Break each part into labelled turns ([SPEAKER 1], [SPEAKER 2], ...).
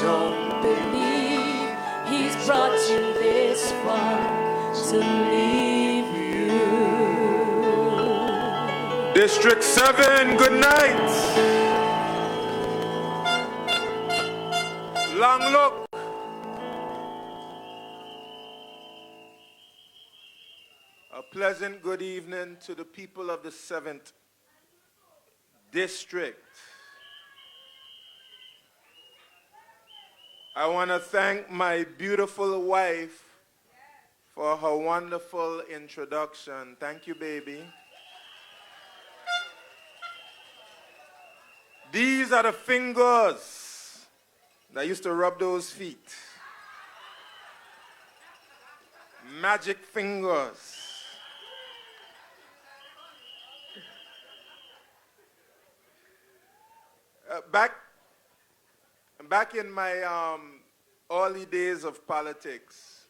[SPEAKER 1] don't believe he's brought you this far to leave you.
[SPEAKER 2] District 7, good night. Long look. A pleasant good evening to the people of the 7th District. I want to thank my beautiful wife for her wonderful introduction. Thank you, baby. These are the fingers that used to rub those feet. Magic fingers. Back in my early days of politics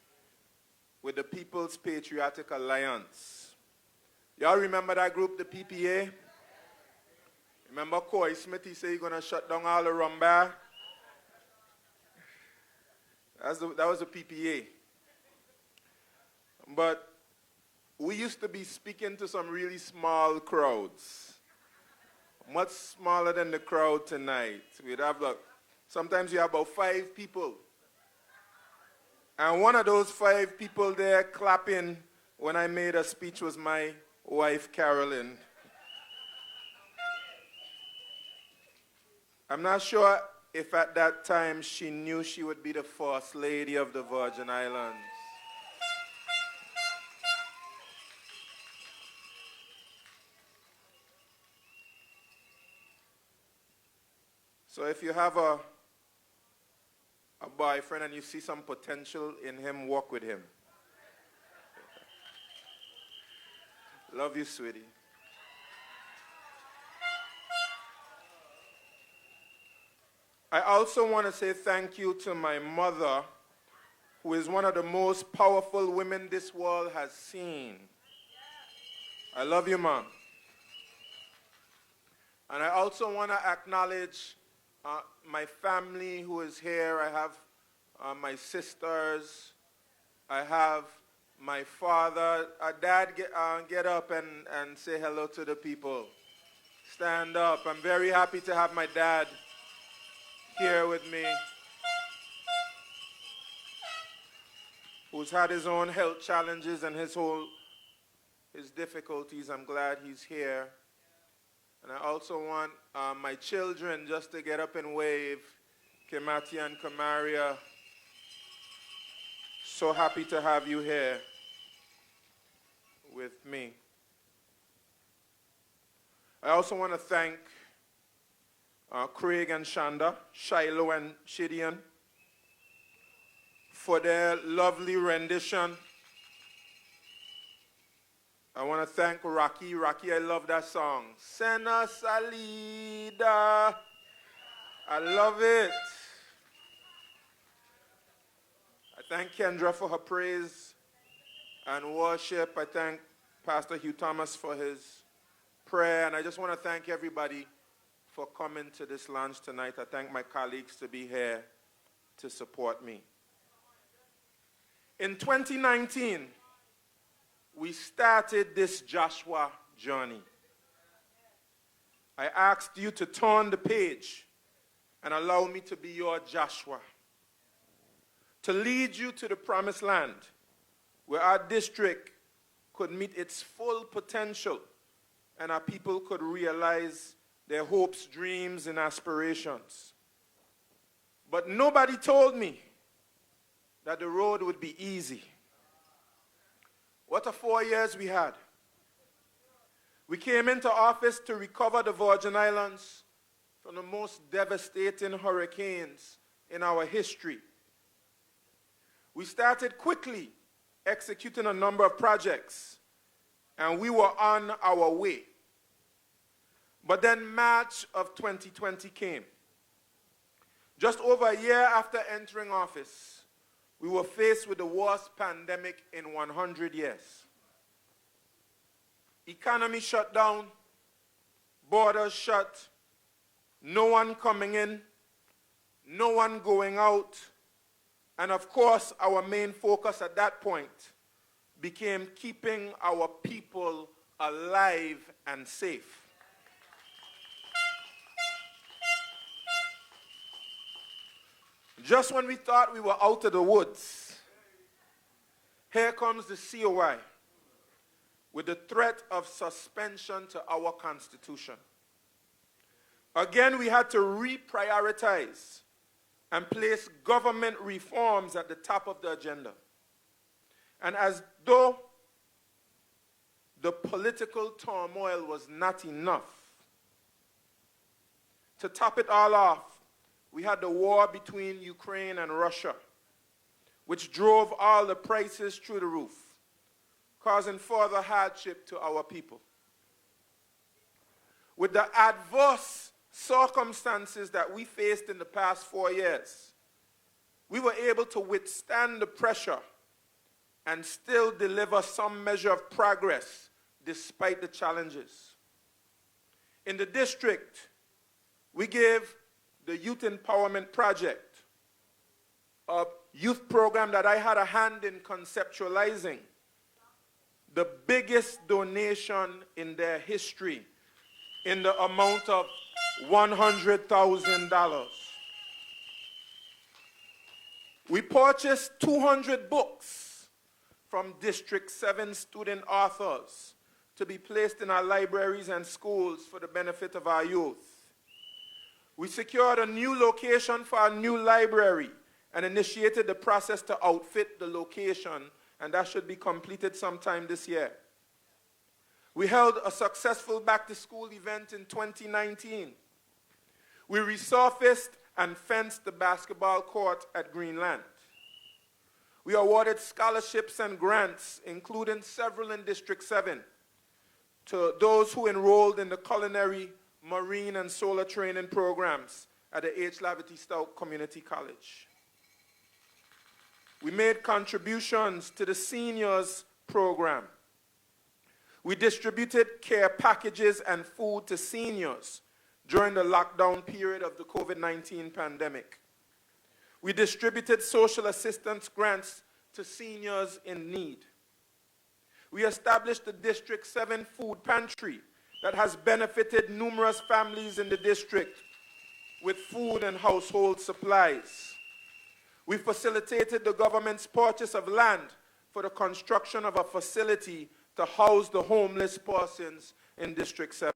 [SPEAKER 2] with the People's Patriotic Alliance, y'all remember that group, the PPA? Remember Coy Smith, he said he's going to shut down all the rum bar? That was the PPA. But we used to be speaking to some really small crowds. Much smaller than the crowd tonight. We'd have sometimes you have about 5 people. And one of those 5 people there clapping when I made a speech was my wife, Carolyn. I'm not sure if at that time she knew she would be the First Lady of the Virgin Islands. So if you have a boyfriend and you see some potential in him, walk with him. Love you, sweetie. I also want to say thank you to my mother, who is one of the most powerful women this world has seen. I love you, Mom. And I also want to acknowledge my family who is here. I have my sisters. I have my father. Dad, get up and say hello to the people. Stand up. I'm very happy to have my dad here with me, who's had his own health challenges and his difficulties. I'm glad he's here. And I also want my children just to get up and wave. Kimati and Kamaria, so happy to have you here with me. I also want to thank Craig and Shanda, Shiloh and Shidian for their lovely rendition. I want to thank Rocky. Rocky, I love that song. Sena Salida. I love it. I thank Kendra for her praise and worship. I thank Pastor Hugh Thomas for his prayer. And I just want to thank everybody for coming to this lunch tonight. I thank my colleagues to be here to support me. In 2019, we started this Joshua journey. I asked you to turn the page and allow me to be your Joshua, to lead you to the promised land where our district could meet its full potential and our people could realize their hopes, dreams, and aspirations. But nobody told me that the road would be easy. What a 4 years we had. We came into office to recover the Virgin Islands from the most devastating hurricanes in our history. We started quickly executing a number of projects, and we were on our way. But then March of 2020 came. Just over a year after entering office, we were faced with the worst pandemic in 100 years. Economy shut down, borders shut, no one coming in, no one going out, and of course, our main focus at that point became keeping our people alive and safe. Just when we thought we were out of the woods, here comes the COI with the threat of suspension to our Constitution. Again, we had to reprioritize and place government reforms at the top of the agenda. And as though the political turmoil was not enough, to top it all off, we had the war between Ukraine and Russia, which drove all the prices through the roof, causing further hardship to our people. With the adverse circumstances that we faced in the past 4 years, we were able to withstand the pressure and still deliver some measure of progress despite the challenges. In the district, we gave the Youth Empowerment Project, a youth program that I had a hand in conceptualizing, the biggest donation in their history in the amount of $100,000. We purchased 200 books from District 7 student authors to be placed in our libraries and schools for the benefit of our youth. We secured a new location for our new library and initiated the process to outfit the location, and that should be completed sometime this year. We held a successful back-to-school event in 2019. We resurfaced and fenced the basketball court at Greenland. We awarded scholarships and grants, including several in District 7, to those who enrolled in the culinary, marine, and solar training programs at the H. Lavity Stout Community College. We made contributions to the seniors program. We distributed care packages and food to seniors during the lockdown period of the COVID-19 pandemic. We distributed social assistance grants to seniors in need. We established the District 7 food pantry that has benefited numerous families in the district with food and household supplies. We facilitated the government's purchase of land for the construction of a facility to house the homeless persons in District 7.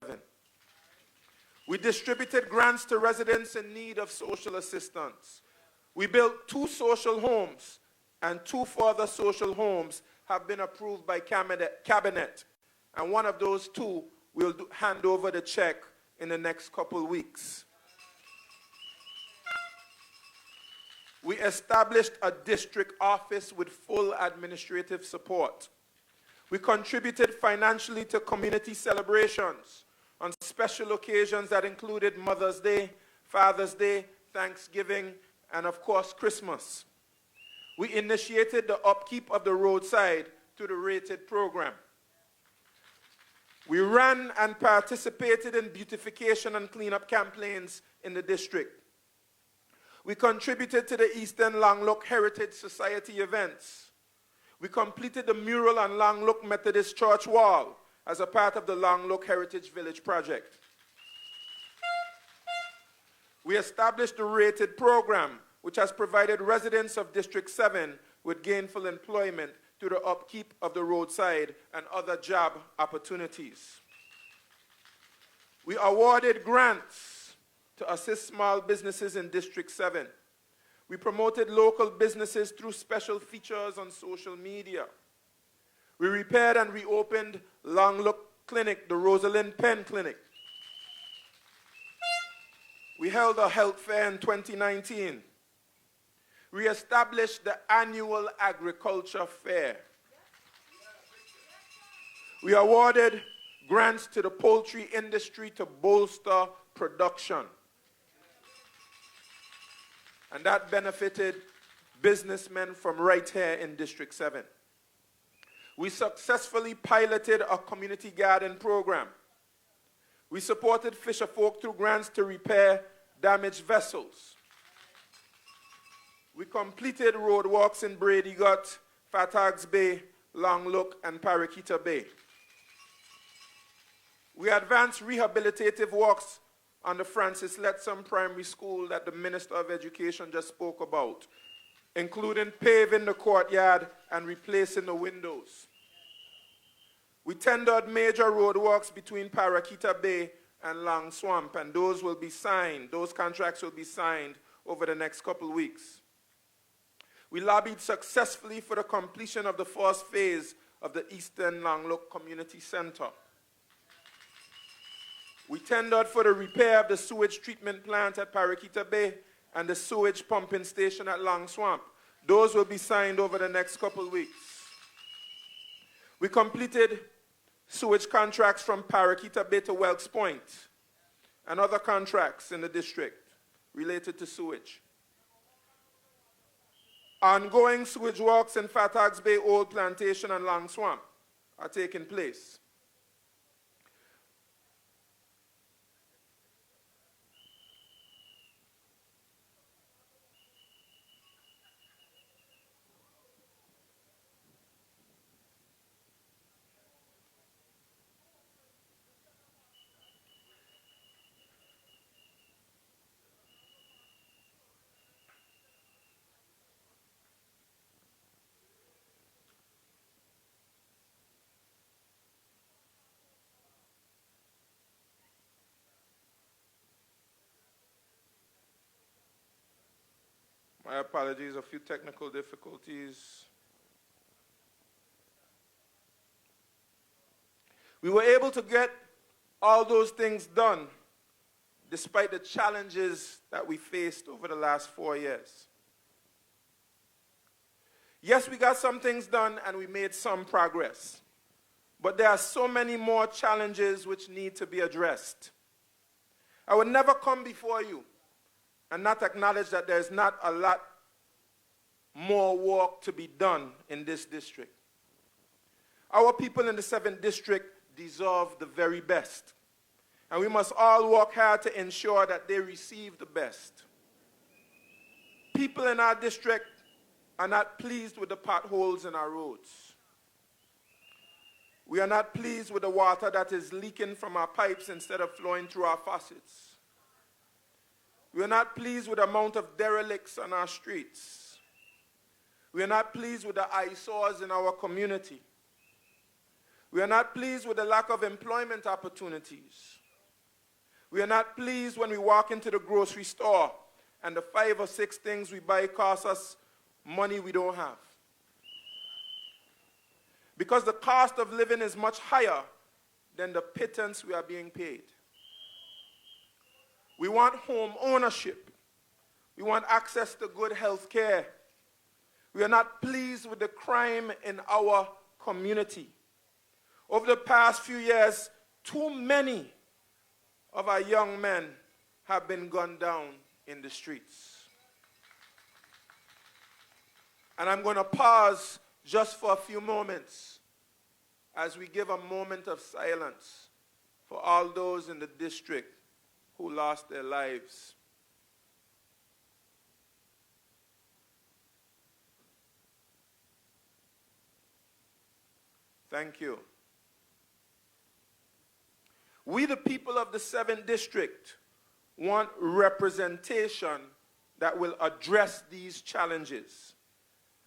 [SPEAKER 2] We distributed grants to residents in need of social assistance. We built 2 social homes, and 2 further social homes have been approved by cabinet. And one of those 2 will hand over the check in the next couple weeks. We established a district office with full administrative support. We contributed financially to community celebrations on special occasions that included Mother's Day, Father's Day, Thanksgiving, and of course, Christmas. We initiated the upkeep of the roadside through the rated program. We ran and participated in beautification and cleanup campaigns in the district. We contributed to the Eastern Longlook Heritage Society events. We completed the mural on Longlook Methodist Church wall as a part of the Longlook Heritage Village project. We established the rated program, which has provided residents of District 7 with gainful employment through the upkeep of the roadside and other job opportunities. We awarded grants to assist small businesses in District 7. We promoted local businesses through special features on social media. We repaired and reopened Longlook Clinic, the Rosalind Penn Clinic. We held a health fair in 2019. We established the annual agriculture fair. We awarded grants to the poultry industry to bolster production. And that benefited businessmen from right here in District 7. We successfully piloted a community garden program. We supported fisher folk through grants to repair damaged vessels. We completed roadwalks in Brady Gut, Fatags Bay, Long Look, and Paraquita Bay. We advanced rehabilitative works on the Francis Letson Primary School that the Minister of Education just spoke about, including paving the courtyard and replacing the windows. We tendered major roadworks between Paraquita Bay and Long Swamp, and those contracts will be signed over the next couple weeks. We lobbied successfully for the completion of the first phase of the Eastern Long Look Community Center. We tendered for the repair of the sewage treatment plant at Paraquita Bay and the sewage pumping station at Long Swamp. Those will be signed over the next couple weeks. We completed sewage contracts from Paraquita Bay to Welks Point and other contracts in the district related to sewage. Ongoing sewage works in Fatags Bay, Old Plantation, and Long Swamp are taking place. My apologies, a few technical difficulties. We were able to get all those things done despite the challenges that we faced over the last 4 years. Yes, we got some things done and we made some progress, but there are so many more challenges which need to be addressed. I would never come before you and not acknowledge that there's not a lot more work to be done in this district. Our people in the 7th district deserve the very best, and we must all work hard to ensure that they receive the best. People in our district are not pleased with the potholes in our roads. We are not pleased with the water that is leaking from our pipes instead of flowing through our faucets. We are not pleased with the amount of derelicts on our streets. We are not pleased with the eyesores in our community. We are not pleased with the lack of employment opportunities. We are not pleased when we walk into the grocery store and the 5 or 6 things we buy cost us money we don't have. Because the cost of living is much higher than the pittance we are being paid. We want home ownership. We want access to good health care. We are not pleased with the crime in our community. Over the past few years, too many of our young men have been gunned down in the streets. And I'm going to pause just for a few moments as we give a moment of silence for all those in the district who lost their lives. Thank you. We, the people of the 7th district, want representation that will address these challenges.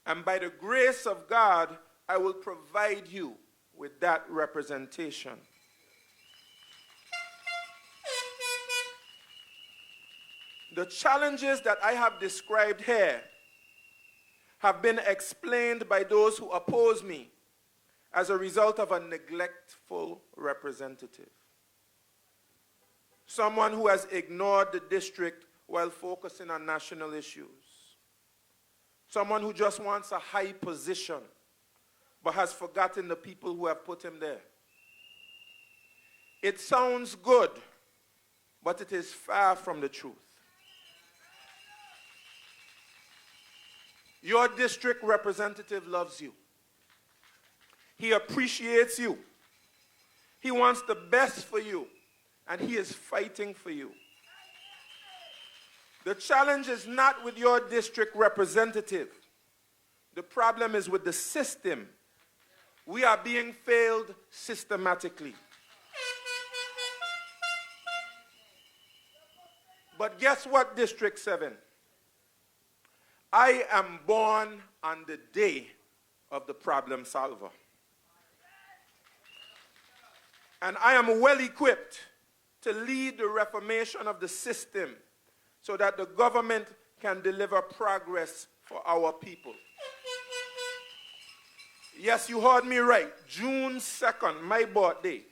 [SPEAKER 2] And by the grace of God, I will provide you with that representation. The challenges that I have described here have been explained by those who oppose me as a result of a neglectful representative. Someone who has ignored the district while focusing on national issues. Someone who just wants a high position but has forgotten the people who have put him there. It sounds good, but it is far from the truth. Your district representative loves you. He appreciates you. He wants the best for you, and he is fighting for you. The challenge is not with your district representative. The problem is with the system. We are being failed systematically. But guess what, District 7? I am born on the day of the problem solver. And I am well equipped to lead the reformation of the system so that the government can deliver progress for our people. Yes, you heard me right. June 2nd, my birthday,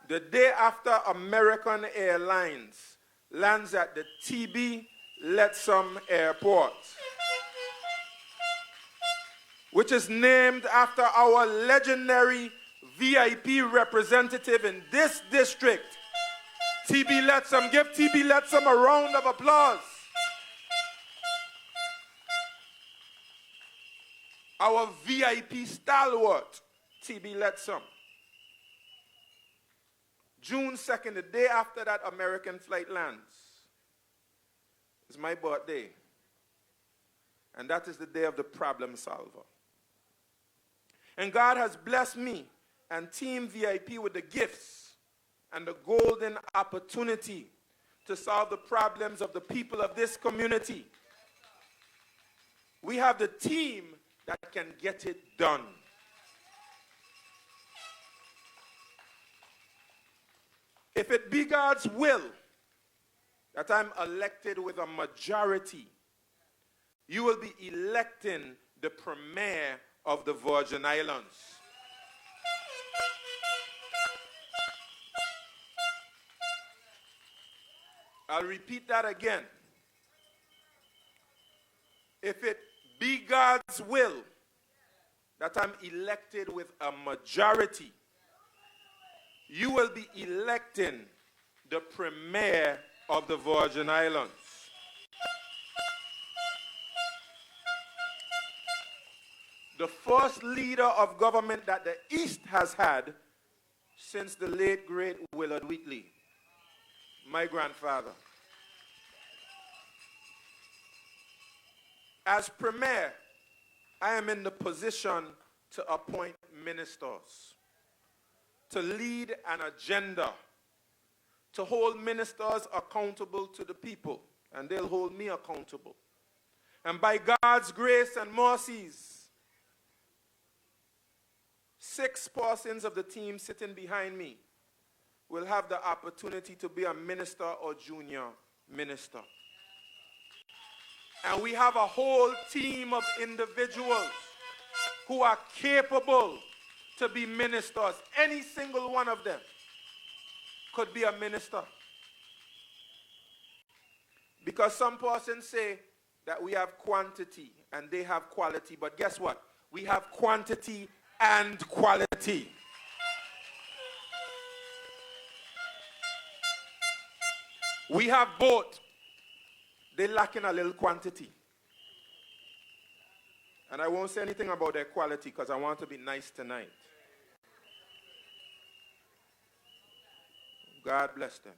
[SPEAKER 2] the day after American Airlines lands at the TB Lettsome Airport, which is named after our legendary VIP representative in this district, TB Lettsome. Give TB Lettsome a round of applause. Our VIP stalwart, TB Lettsome. June 2nd, the day after that American flight lands, is my birthday. And that is the day of the problem solver. And God has blessed me and Team VIP with the gifts and the golden opportunity to solve the problems of the people of this community. We have the team that can get it done. If it be God's will that I'm elected with a majority, you will be electing the premier of the Virgin Islands. I'll repeat that again. If it be God's will that I'm elected with a majority, you will be electing the premier of the Virgin Islands. The first leader of government that the East has had since the late, great Willard Wheatley, my grandfather. As premier, I am in the position to appoint ministers, to lead an agenda, to hold ministers accountable to the people, and they'll hold me accountable. And by God's grace and mercies, 6 persons of the team sitting behind me will have the opportunity to be a minister or junior minister. And we have a whole team of individuals who are capable to be ministers. Any single one of them could be a minister. Because some persons say that we have quantity and they have quality. But guess what? We have quantity and quality. We have both. They lack in a little quantity. And I won't say anything about their quality because I want to be nice tonight. God bless them.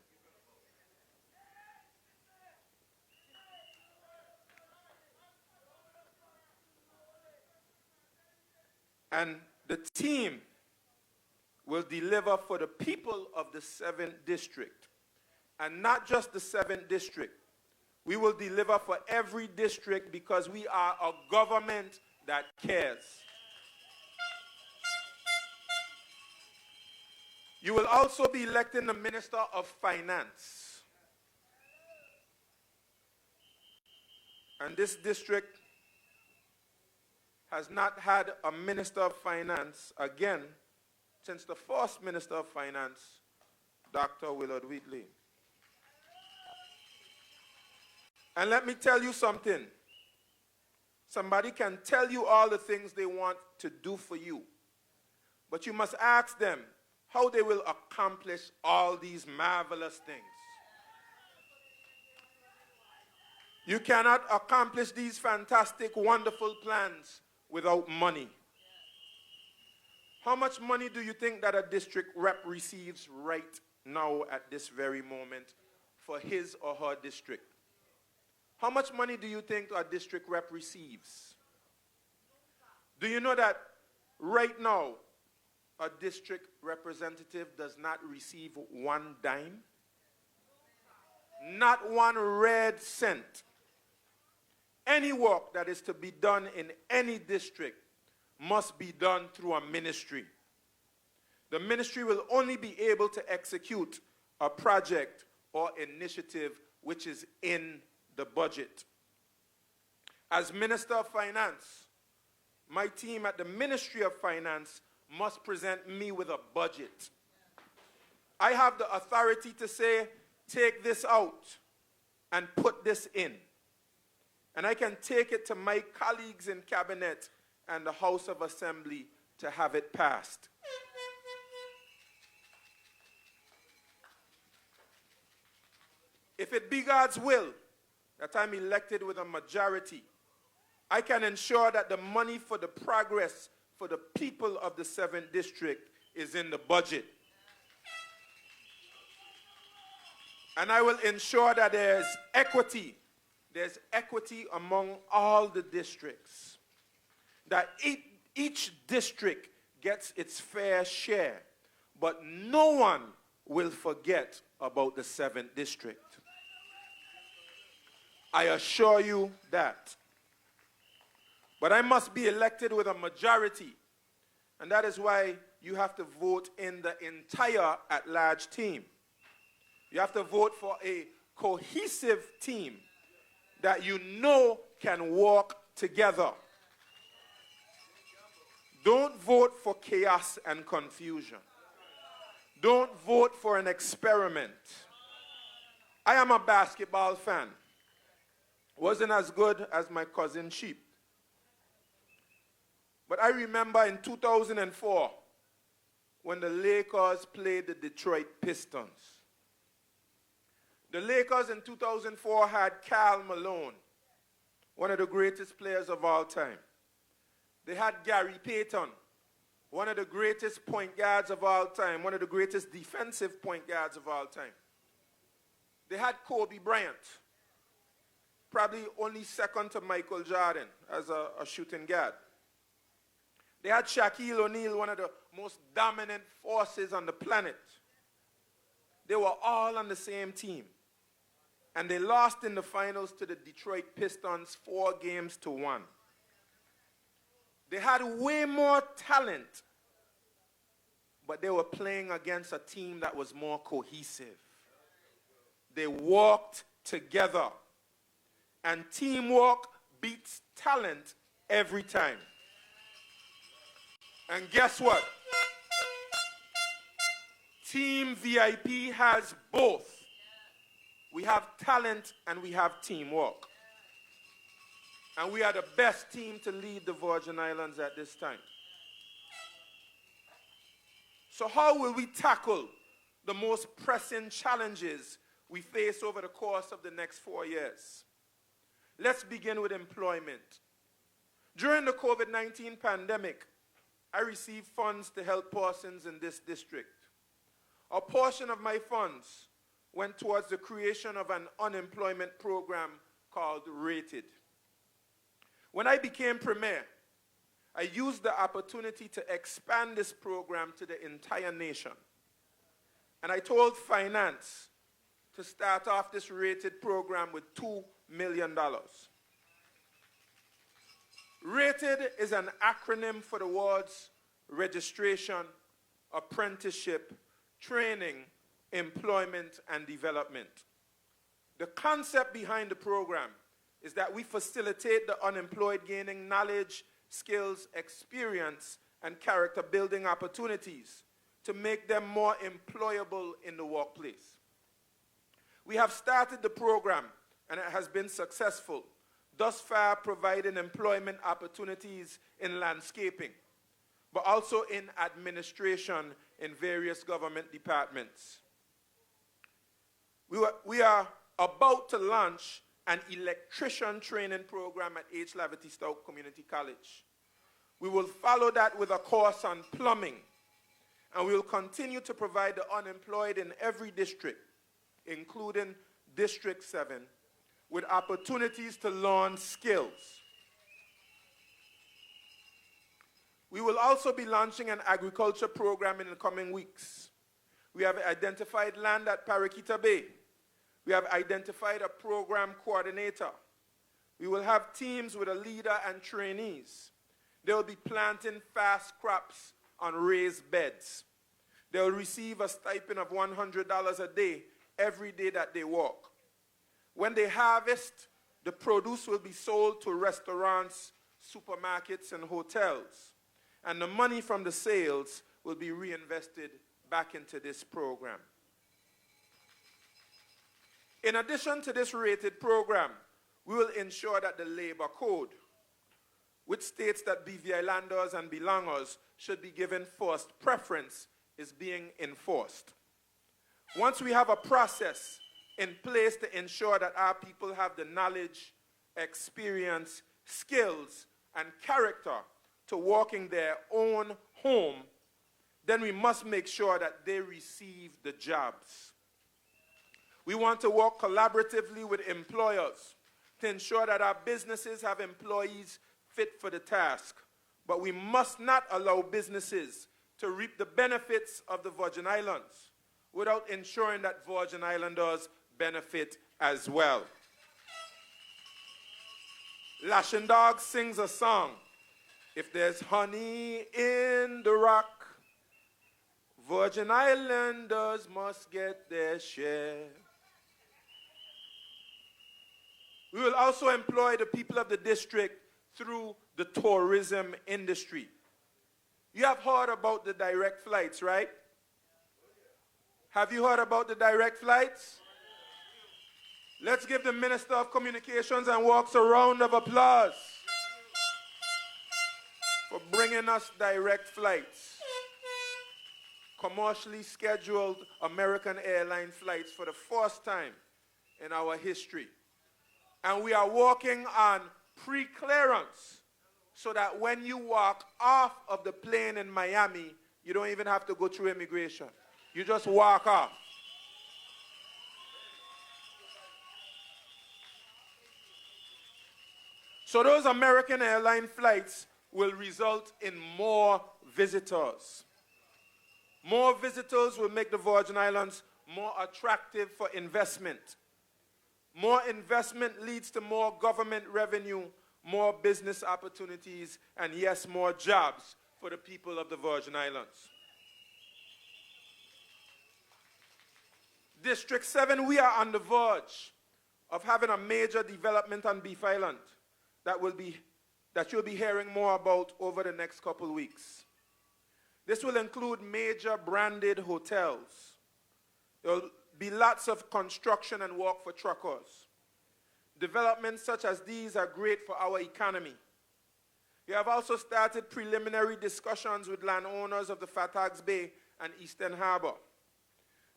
[SPEAKER 2] And the team will deliver for the people of the 7th district. And not just the 7th district. We will deliver for every district because we are a government that cares. You will also be electing the Minister of Finance. And this district has not had a Minister of Finance again since the first Minister of Finance, Dr. Willard Wheatley. And let me tell you something. Somebody can tell you all the things they want to do for you. But you must ask them how they will accomplish all these marvelous things. You cannot accomplish these fantastic, wonderful plans without money. How much money do you think that a district rep receives right now at this very moment for his or her district? How much money do you think a district rep receives? Do you know that right now, a district representative does not receive one dime? Not one red cent. Any work that is to be done in any district must be done through a ministry. The ministry will only be able to execute a project or initiative which is in the budget. As Minister of Finance, my team at the Ministry of Finance must present me with a budget. I have the authority to say, take this out and put this in. And I can take it to my colleagues in Cabinet and the House of Assembly to have it passed. If it be God's will that I'm elected with a majority, I can ensure that the money for the progress for the people of the 7th District is in the budget. And I will ensure that there's equity among all the districts, that each district gets its fair share, but no one will forget about the 7th District. I assure you that. But I must be elected with a majority, and that is why you have to vote in the entire at-large team. You have to vote for a cohesive team that you know can work together. Don't vote for chaos and confusion. Don't vote for an experiment. I am a basketball fan. Wasn't as good as my cousin Sheep. But I remember in 2004 when the Lakers played the Detroit Pistons. The Lakers in 2004 had Karl Malone, one of the greatest players of all time. They had Gary Payton, one of the greatest point guards of all time, one of the greatest defensive point guards of all time. They had Kobe Bryant, probably only second to Michael Jordan as a shooting guard. They had Shaquille O'Neal, one of the most dominant forces on the planet. They were all on the same team. And they lost in the finals to the Detroit Pistons 4-1. They had way more talent, but they were playing against a team that was more cohesive. They worked together. And teamwork beats talent every time. And guess what? Team VIP has both. We have talent and we have teamwork. And we are the best team to lead the Virgin Islands at this time. So how will we tackle the most pressing challenges we face over the course of the next 4 years? Let's begin with employment. During the COVID-19 pandemic, I received funds to help persons in this district. A portion of my funds went towards the creation of an unemployment program called Rated. When I became Premier, I used the opportunity to expand this program to the entire nation. And I told Finance to start off this Rated program with $2 million. Rated is an acronym for the words registration, apprenticeship, training, employment, and development. The concept behind the program is that we facilitate the unemployed gaining knowledge, skills, experience, and character building opportunities to make them more employable in the workplace. We have started the program and it has been successful, thus far providing employment opportunities in landscaping, but also in administration in various government departments. We are about to launch an electrician training program at H. Laverty Stoke Community College. We will follow that with a course on plumbing, and we will continue to provide the unemployed in every district, including District 7, with opportunities to learn skills. We will also be launching an agriculture program in the coming weeks. We have identified land at Paraquita Bay. We have identified a program coordinator. We will have teams with a leader and trainees. They will be planting fast crops on raised beds. They will receive a stipend of $100 a day every day that they work. When they harvest, the produce will be sold to restaurants, supermarkets, and hotels. And the money from the sales will be reinvested back into this program. In addition to this rated program, we will ensure that the labor code, which states that BVI landers and belongers should be given first preference, is being enforced. Once we have a process in place to ensure that our people have the knowledge, experience, skills, and character to walk in their own home, then we must make sure that they receive the jobs. We want to work collaboratively with employers to ensure that our businesses have employees fit for the task. But we must not allow businesses to reap the benefits of the Virgin Islands without ensuring that Virgin Islanders benefit as well. Lashing Dog sings a song. If there's honey in the rock, Virgin Islanders must get their share. We will also employ the people of the district through the tourism industry. You have heard about the direct flights, right? Have you heard about the direct flights? Let's give the Minister of Communications and Works a round of applause for bringing us direct flights. Commercially scheduled American airline flights for the first time in our history. And we are working on pre-clearance so that when you walk off of the plane in Miami, you don't even have to go through immigration. You just walk off. So those American airline flights will result in more visitors. More visitors will make the Virgin Islands more attractive for investment. More investment leads to more government revenue, more business opportunities, and yes, more jobs for the people of the Virgin Islands. District 7, we are on the verge of having a major development on Beef Island that you'll be hearing more about over the next couple weeks. This will include major branded hotels. There will be lots of construction and work for truckers. Developments such as these are great for our economy. We have also started preliminary discussions with landowners of the Fairfax Bay and Eastern Harbor.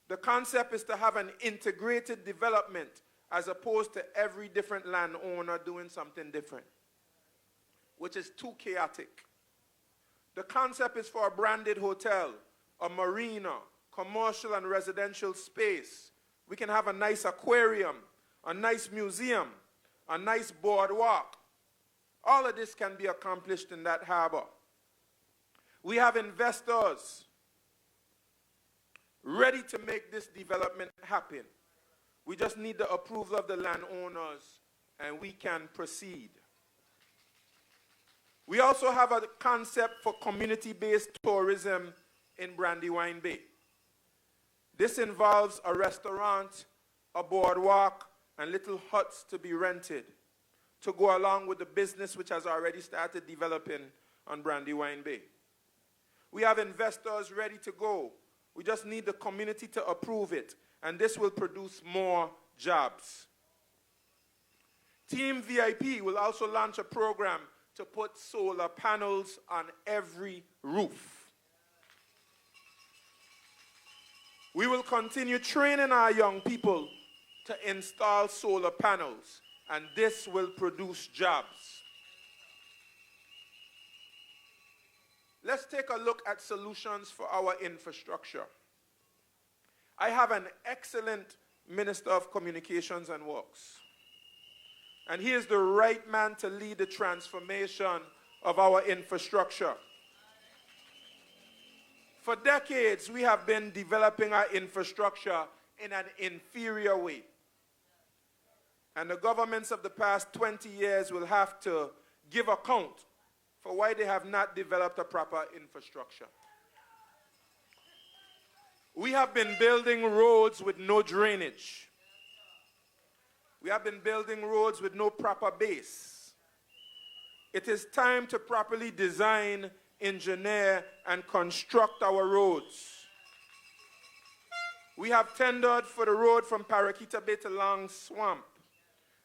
[SPEAKER 2] The concept is to have an integrated development as opposed to every different landowner doing something different, which is too chaotic. The concept is for a branded hotel, a marina, commercial and residential space. We can have a nice aquarium, a nice museum, a nice boardwalk. All of this can be accomplished in that harbor. We have investors ready to make this development happen. We just need the approval of the landowners and we can proceed. We also have a concept for community-based tourism in Brandywine Bay. This involves a restaurant, a boardwalk, and little huts to be rented to go along with the business which has already started developing on Brandywine Bay. We have investors ready to go. We just need the community to approve it, and this will produce more jobs. Team VIP will also launch a program to put solar panels on every roof. We will continue training our young people to install solar panels, and this will produce jobs. Let's take a look at solutions for our infrastructure. I have an excellent Minister of Communications and Works. And he is the right man to lead the transformation of our infrastructure. For decades, we have been developing our infrastructure in an inferior way. And the governments of the past 20 years will have to give account for why they have not developed a proper infrastructure. We have been building roads with no drainage. We have been building roads with no proper base. It is time to properly design, engineer, and construct our roads. We have tendered for the road from Paraquita Bay to Long Swamp.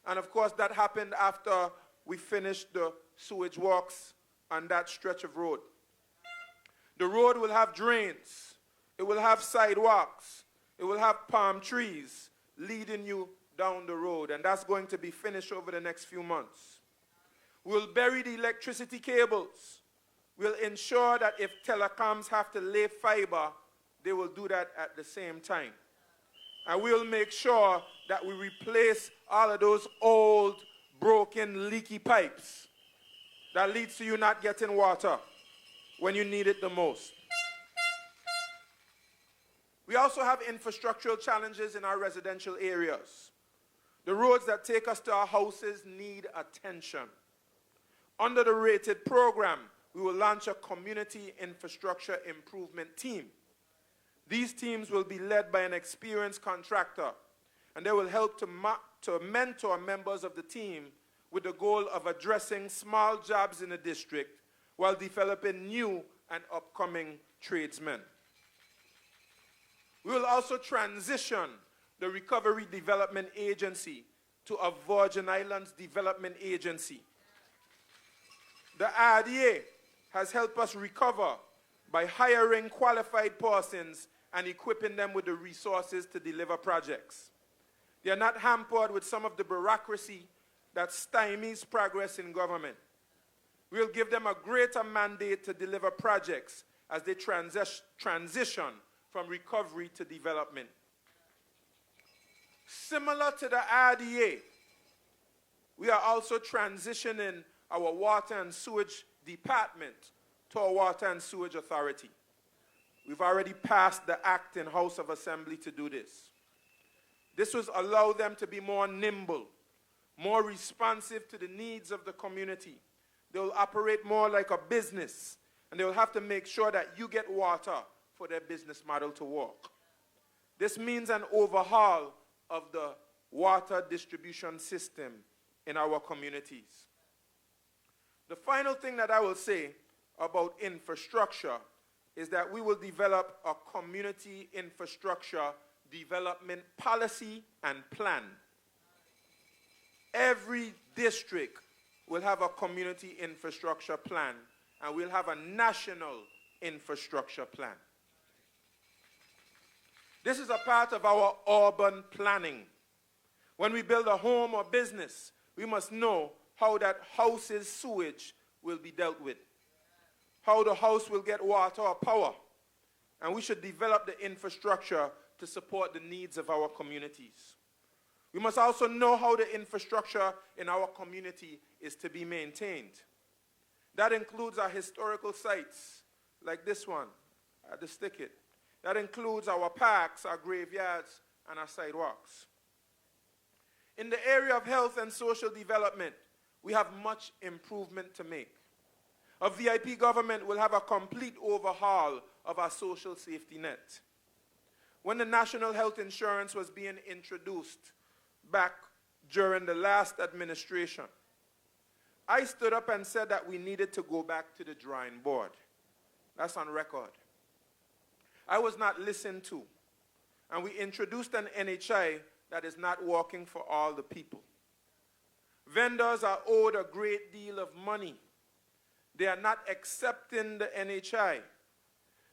[SPEAKER 2] And of course, that happened after we finished the sewage works on that stretch of road. The road will have drains. It will have sidewalks. It will have palm trees leading you down the road. And that's going to be finished over the next few months. We'll bury the electricity cables. We'll ensure that if telecoms have to lay fiber, they will do that at the same time. And we'll make sure that we replace all of those old, broken, leaky pipes that leads to you not getting water when you need it the most. We also have infrastructural challenges in our residential areas. The roads that take us to our houses need attention. Under the rated program, we will launch a community infrastructure improvement team. These teams will be led by an experienced contractor, and they will help to mentor members of the team with the goal of addressing small jobs in the district while developing new and upcoming tradesmen. We will also transition the Recovery Development Agency to a Virgin Islands Development Agency. The RDA has helped us recover by hiring qualified persons and equipping them with the resources to deliver projects. They are not hampered with some of the bureaucracy that stymies progress in government. We'll give them a greater mandate to deliver projects as they transition from recovery to development. Similar to the RDA, we are also transitioning our water and sewage department to a water and sewage authority. We've already passed the act in House of Assembly to do this. This will allow them to be more nimble, more responsive to the needs of the community. They will operate more like a business, and they will have to make sure that you get water for their business model to work. This means an overhaul of the water distribution system in our communities. The final thing that I will say about infrastructure is that we will develop a community infrastructure development policy and plan. Every district will have a community infrastructure plan, and we'll have a national infrastructure plan. This is a part of our urban planning. When we build a home or business, we must know how that house's sewage will be dealt with, how the house will get water or power, and we should develop the infrastructure to support the needs of our communities. We must also know how the infrastructure in our community is to be maintained. That includes our historical sites, like this one, at the Stickit. That includes our parks, our graveyards, and our sidewalks. In the area of health and social development, we have much improvement to make. A VIP government will have a complete overhaul of our social safety net. When the national health insurance was being introduced back during the last administration, I stood up and said that we needed to go back to the drawing board. That's on record. I was not listened to, and we introduced an NHI that is not working for all the people. Vendors are owed a great deal of money. They are not accepting the NHI.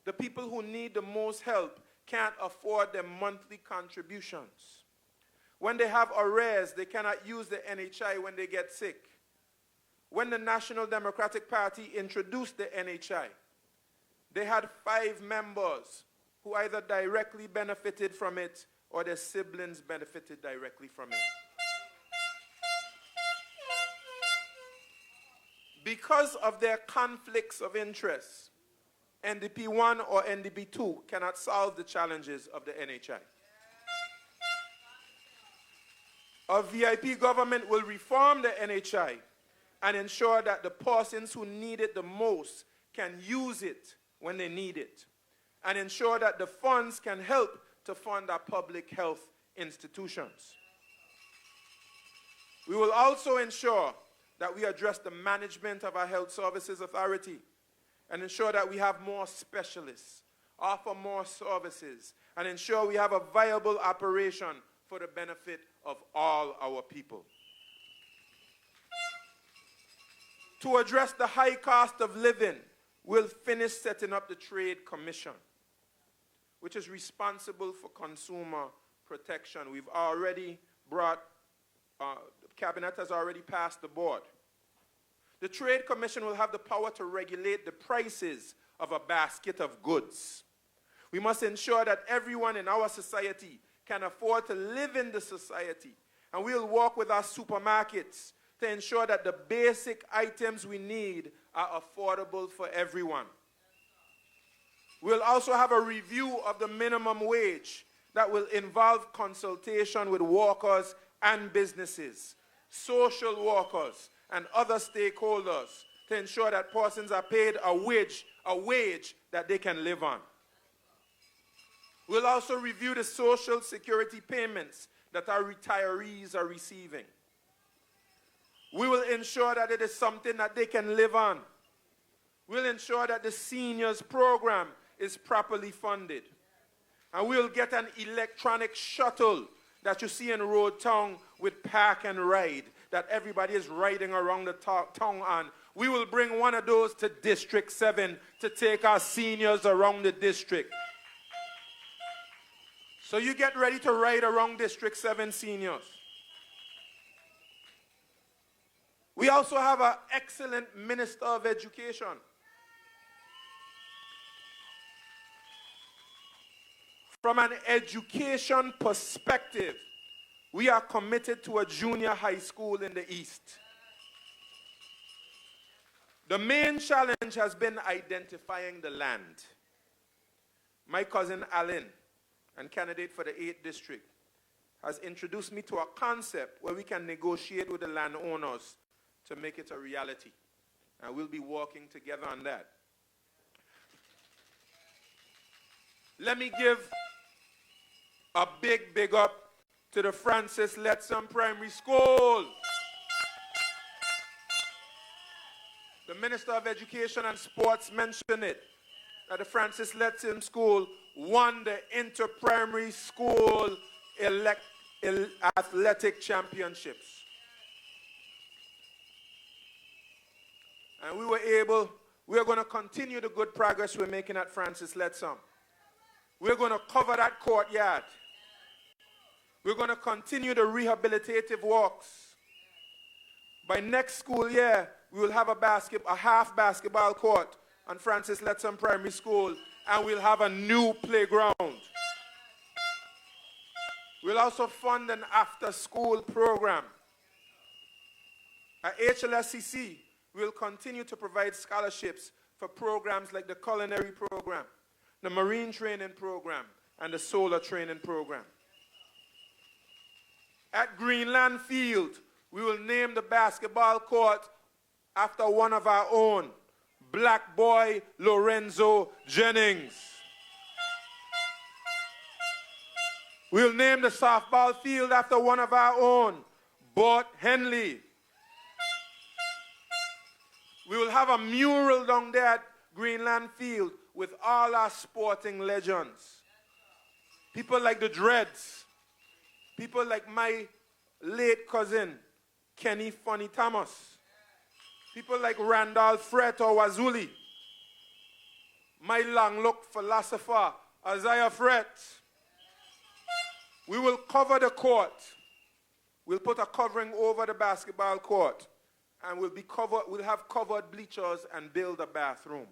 [SPEAKER 2] The people who need the most help can't afford their monthly contributions. When they have arrears, they cannot use the NHI when they get sick. When the National Democratic Party introduced the NHI, they had 5 members who either directly benefited from it or their siblings benefited directly from it. Because of their conflicts of interest, NDP 1 or NDP 2 cannot solve the challenges of the NHI. Our VIP government will reform the NHI and ensure that the persons who need it the most can use it when they need it, and ensure that the funds can help to fund our public health institutions. We will also ensure that we address the management of our Health Services Authority and ensure that we have more specialists, offer more services, and ensure we have a viable operation for the benefit of all our people. To address the high cost of living, we'll finish setting up the Trade Commission, which is responsible for consumer protection. We've already brought, the Cabinet has already passed the board. The Trade Commission will have the power to regulate the prices of a basket of goods. We must ensure that everyone in our society can afford to live in the society, and we'll work with our supermarkets to ensure that the basic items we need are affordable for everyone. We'll also have a review of the minimum wage that will involve consultation with workers and businesses, social workers, and other stakeholders to ensure that persons are paid a wage that they can live on. We'll also review the social security payments that our retirees are receiving. We will ensure that it is something that they can live on. We'll ensure that the seniors program is properly funded. And we'll get an electronic shuttle that you see in Road Town with park and ride, that everybody is riding around the town on. We will bring one of those to District 7 to take our seniors around the district. So you get ready to ride around District 7, seniors. We also have an excellent Minister of Education. From an education perspective, we are committed to a junior high school in the East. The main challenge has been identifying the land. My cousin Alan, and candidate for the 8th district, has introduced me to a concept where we can negotiate with the landowners to make it a reality. And we'll be working together on that. Let me give a big up to the Francis Letson Primary School. The Minister of Education and Sports mentioned it, that the Francis Letson School won the inter-primary school athletic championships. And we are going to continue the good progress we're making at Francis Letson. We're going to cover that courtyard. We're going to continue the rehabilitative works. By next school year, we will have a half basketball court on Francis Letson Primary School, and we'll have a new playground. We'll also fund an after-school program. At HLSCC, we'll continue to provide scholarships for programs like the culinary program, the marine training program, and the solar training program. At Greenland Field, we will name the basketball court after one of our own, Black Boy Lorenzo Jennings. We'll name the softball field after one of our own, Bort Henley. We will have a mural down there at Greenland Field with all our sporting legends. People like the Dreads. People like my late cousin, Kenny Funny Thomas. People like Randolph Fret or Wazuli. My long-look philosopher, Isaiah Fret. We will cover the court. We'll put a covering over the basketball court. And we'll have covered bleachers and build a bathroom.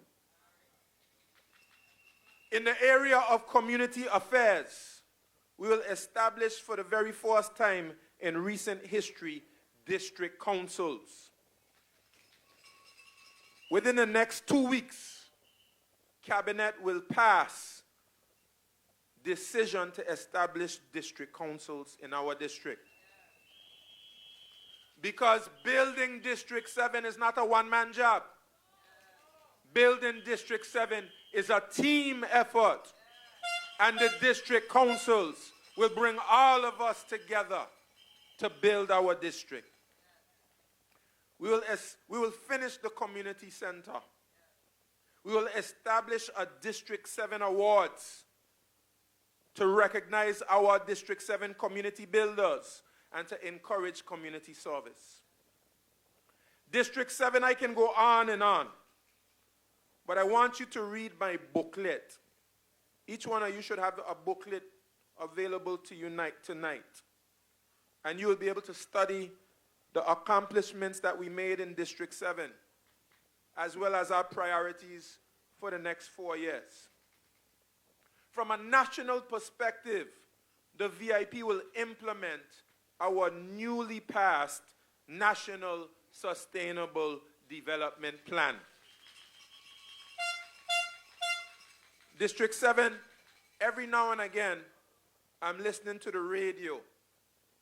[SPEAKER 2] In the area of community affairs, we will establish for the very first time in recent history district councils. Within the next 2 weeks, Cabinet will pass decision to establish district councils in our district. Because building District 7 is not a one-man job. Building District 7 is a team effort. And the district councils will bring all of us together to build our district. We will finish the community center. We will establish a District 7 awards to recognize our District 7 community builders and to encourage community service. District 7, I can go on and on, but I want you to read my booklet. Each one of you should have a booklet available to you tonight. And you will be able to study the accomplishments that we made in District 7, as well as our priorities for the next 4 years. From a national perspective, the VIP will implement our newly passed National Sustainable Development Plan. District 7, every now and again, I'm listening to the radio,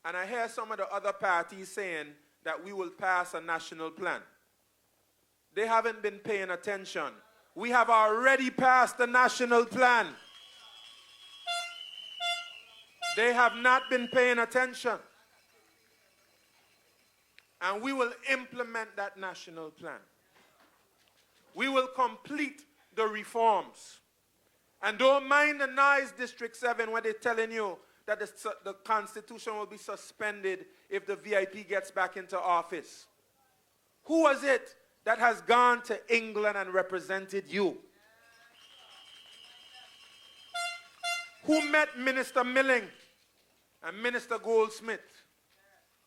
[SPEAKER 2] and I hear some of the other parties saying that we will pass a national plan. They haven't been paying attention. We have already passed the national plan. They have not been paying attention. And we will implement that national plan. We will complete the reforms. And don't mind the noise, District 7, when they're telling you that the Constitution will be suspended if the VIP gets back into office. Who was it that has gone to England and represented you? Who met Minister Milling and Minister Goldsmith?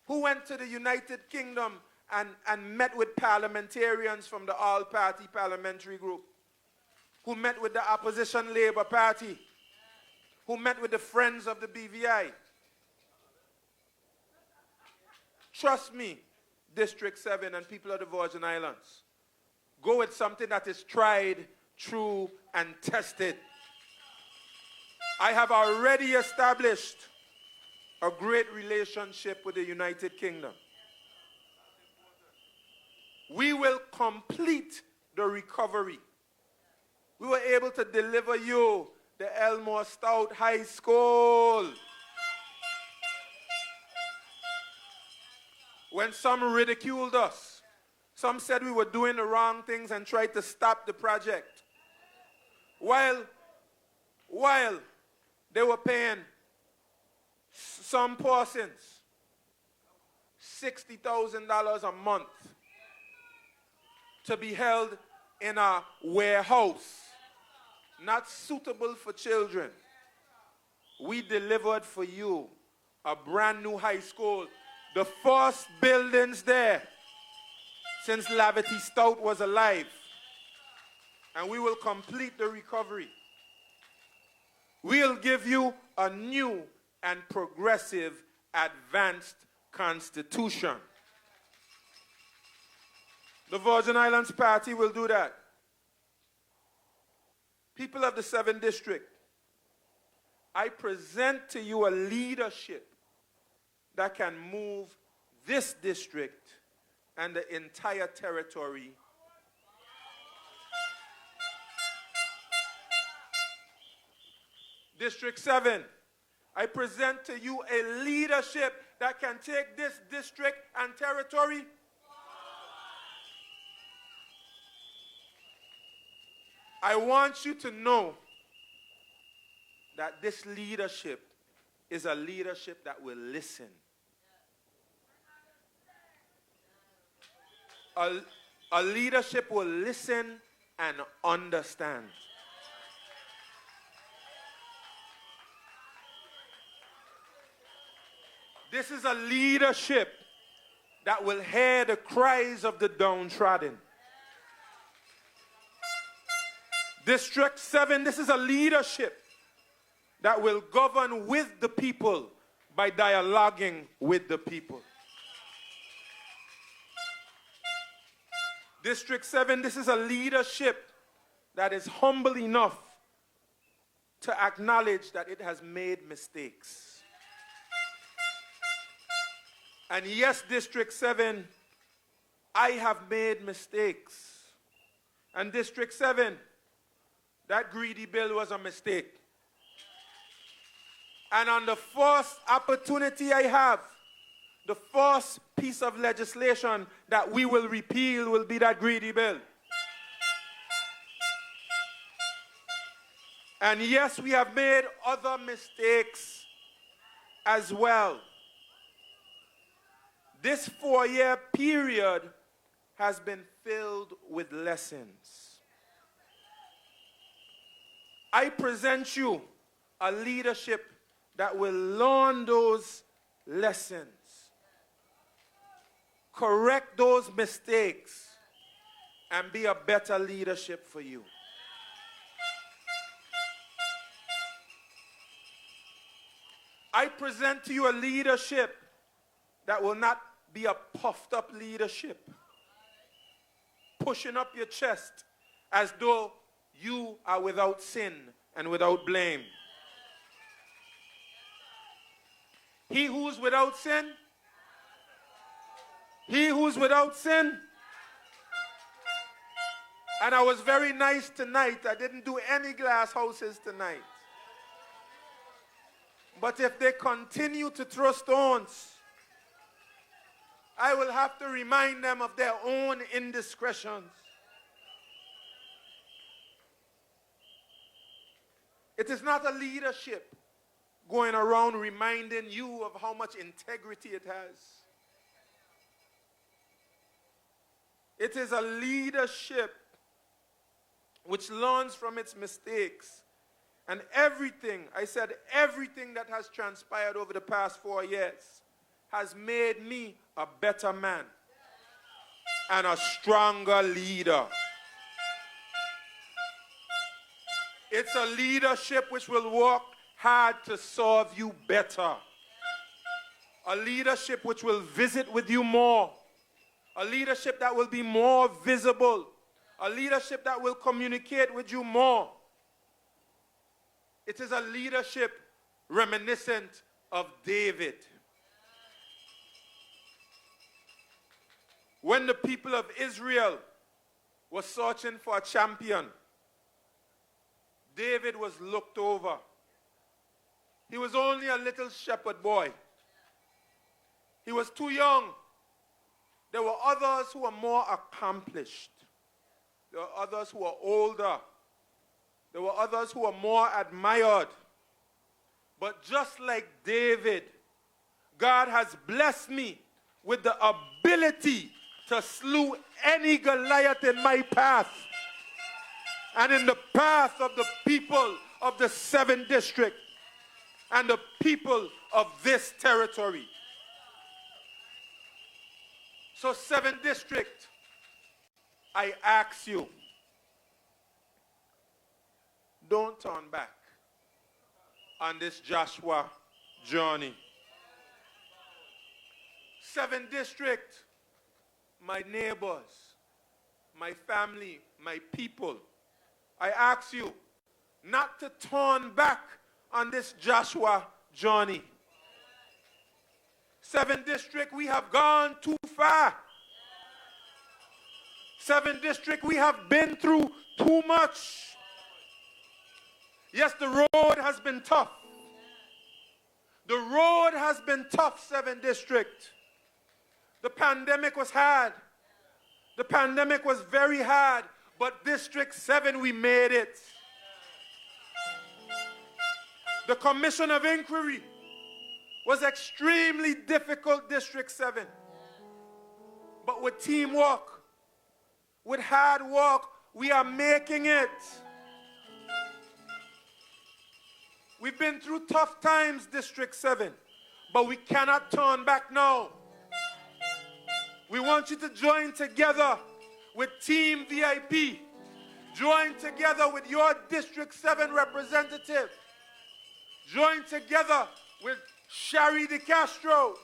[SPEAKER 2] Who went to the United Kingdom and met with parliamentarians from the all-party parliamentary group? Who met with the opposition Labour Party? Who met with the Friends of the BVI? Trust me, District 7 and people of the Virgin Islands, go with something that is tried, true, and tested. I have already established a great relationship with the United Kingdom. We will complete the recovery. We were able to deliver you the Elmore Stout High School. When some ridiculed us, some said we were doing the wrong things and tried to stop the project. While they were paying some persons $60,000 a month to be held in a warehouse not suitable for children. We delivered for you a brand new high school, the first buildings there since Lavity Stout was alive. And we will complete the recovery. We'll give you a new and progressive advanced constitution. The Virgin Islands Party will do that. People of the 7th District, I present to you a leadership that can move this district and the entire territory District 7, I present to you a leadership that can take this district and territory I want you to know that this leadership is a leadership that will listen. A leadership will listen and understand. This is a leadership that will hear the cries of the downtrodden. District 7, this is a leadership that will govern with the people by dialoguing with the people. District 7, this is a leadership that is humble enough to acknowledge that it has made mistakes. And yes, District 7, I have made mistakes. And District 7, that greedy bill was a mistake. And on the first opportunity I have, the first piece of legislation that we will repeal will be that greedy bill. And yes, we have made other mistakes as well. This 4-year period has been filled with lessons. I present you a leadership that will learn those lessons, correct those mistakes, and be a better leadership for you. I present to you a leadership that will not be a puffed up leadership, pushing up your chest as though you are without sin and without blame. He who's without sin, he who's without sin. And I was very nice tonight. I didn't do any glass houses tonight. But if they continue to throw stones, I will have to remind them of their own indiscretions. It is not a leadership going around reminding you of how much integrity it has. It is a leadership which learns from its mistakes. And everything, I said everything that has transpired over the past 4 years has made me a better man and a stronger leader. It's a leadership which will work hard to serve you better. A leadership which will visit with you more. A leadership that will be more visible. A leadership that will communicate with you more. It is a leadership reminiscent of David. When the people of Israel were searching for a champion, David was looked over. He was only a little shepherd boy. He was too young. There were others who were more accomplished. There were others who were older. There were others who were more admired. But just like David, God has blessed me with the ability to slew any Goliath in my path and in the path of the people of the 7th district and the people of this territory. So 7th district, I ask you, don't turn back on this Joshua journey. 7th district, my neighbors, my family, my people, I ask you not to turn back on this Joshua journey. 7th district, we have gone too far. 7th district, we have been through too much. Yes, the road has been tough. The road has been tough, 7th district. The pandemic was hard. The pandemic was very hard, but District 7, we made it. The Commission of Inquiry was extremely difficult, District 7. But with teamwork, with hard work, we are making it. We've been through tough times, District 7, but we cannot turn back now. We want you to join together with Team VIP. Join together with your District 7 representative. Join together with Shari De Castro.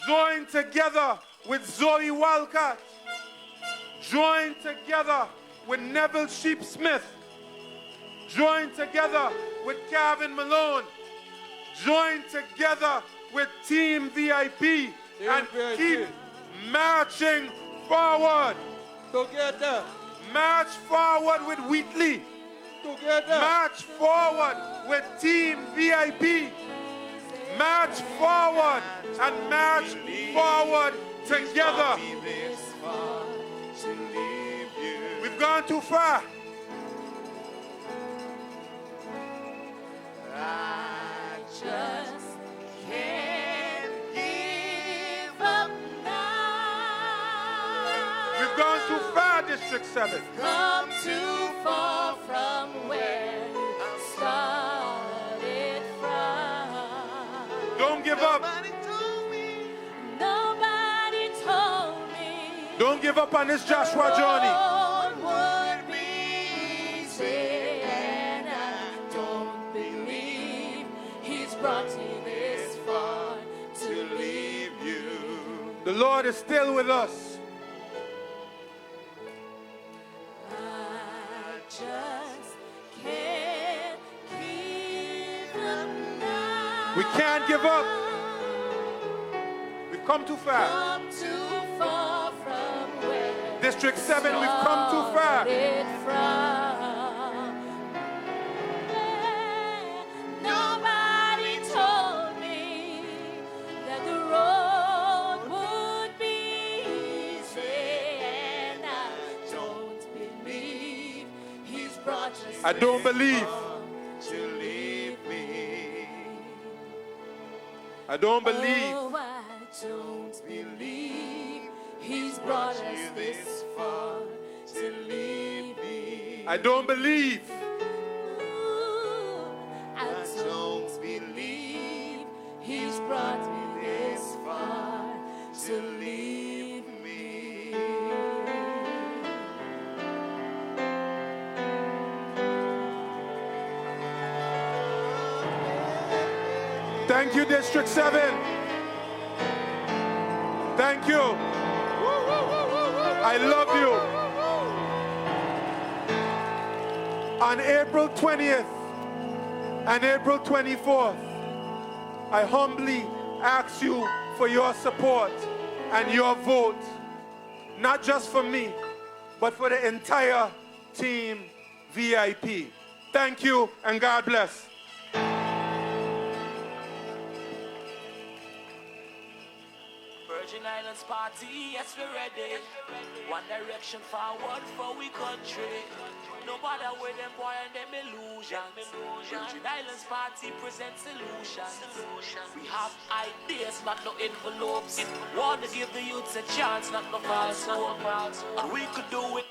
[SPEAKER 2] Join together with Zoe Walcott. Join together with Neville Sheep Smith. Join together with Calvin Malone. Join together with Team VIP and keep marching forward.
[SPEAKER 3] Together.
[SPEAKER 2] March forward with Wheatley.
[SPEAKER 3] Together.
[SPEAKER 2] March forward with Team VIP. March forward and march forward together. We've gone too far.
[SPEAKER 1] I just can't give up now.
[SPEAKER 2] We've gone too far, District 7.
[SPEAKER 1] Come too far from where you started from.
[SPEAKER 2] Don't give up.
[SPEAKER 1] Nobody told me.
[SPEAKER 2] Don't give up on this Joshua journey.
[SPEAKER 1] Road would be easy, and I don't believe He's brought me this far to leave you.
[SPEAKER 2] The Lord is still with us.
[SPEAKER 1] I just can't give up now.
[SPEAKER 2] We can't give up. We've come too far.
[SPEAKER 1] Come too far from where
[SPEAKER 2] District 7, we've come too far.
[SPEAKER 1] started from. Nobody told me that the road would be easy, and I don't believe He's brought us
[SPEAKER 2] I don't believe.
[SPEAKER 1] this far to leave me.
[SPEAKER 2] I don't believe.
[SPEAKER 1] Oh, I don't believe He's brought us this far to leave me.
[SPEAKER 2] I don't believe.
[SPEAKER 1] Ooh, I don't believe He's brought me this far to leave me.
[SPEAKER 2] Thank you, District 7. Thank you. I love you. On April 20th and April 24th, I humbly ask you for your support and your vote, not just for me, but for the entire Team VIP. Thank you and God bless.
[SPEAKER 4] Virgin Islands party, yes we're ready. One direction forward for we country. No matter where them boy and them illusions. Virgin Islands party presents solutions. We have ideas, not no envelopes. Want to give the youths a chance, not no false hope. And we could do it.